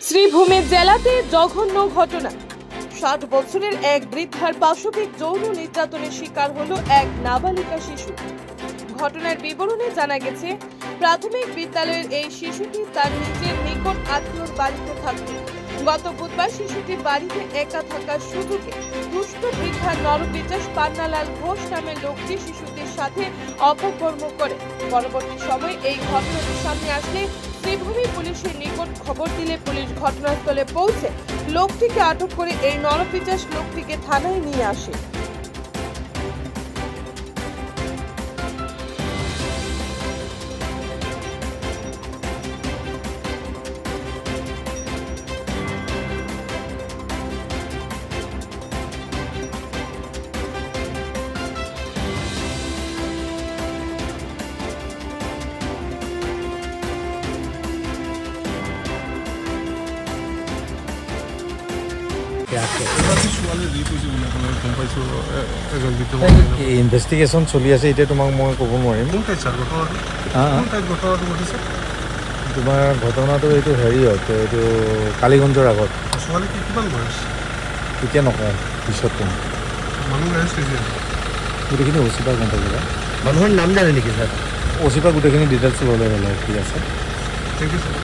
শ্রীভূমির জেলাতে জঘন্য ঘটনা। ৬০ বছরের এক বৃদ্ধার পাশবিক যৌন নির্যাতনের শিকার হলো এক নাবালিকা শিশু। ঘটনার বিবরণে জানা গেছে, প্রাথমিক বিদ্যালয়ের এই শিশুটি তার নিজের নিকট আত্মীয়র বাড়িতে থাকত। গত বুধবার শিশুটি বাড়িতে একা থাকার সুযোগে দুষ্ট বৃদ্ধা নরপিচাস পান্নালাল ঘোষ নামের লোকটি শিশুটির সাথে অপকর্ম করে। পরবর্তী সময় এই ঘটনাটি সামনে আসলে শ্রীভূমি পুলিশের নিকট খবর দিলে পুলিশ ঘটনাস্থলে পৌঁছে লোকটিকে আটক করে এই নরপিচাস লোকটিকে থানায় নিয়ে আসে। ইনভেষ্টিগেশ্যন চলি আছে, এতিয়া তোমাক মই ক'ব নোৱাৰিম। তোমাৰ ঘটনাটো এইটো হেৰিয়ত, এইটো কালীগঞ্জৰ আগত। এতিয়া নকওঁ, পিছত ক'ম। গোটেইখিনি অচিপা গম পাইছিলা? মানুহৰ নাম জানে নেকি ছাৰ? অচিপা গোটেইখিনি ডিটেইলছ ল'লে হ'লে ঠিক আছে।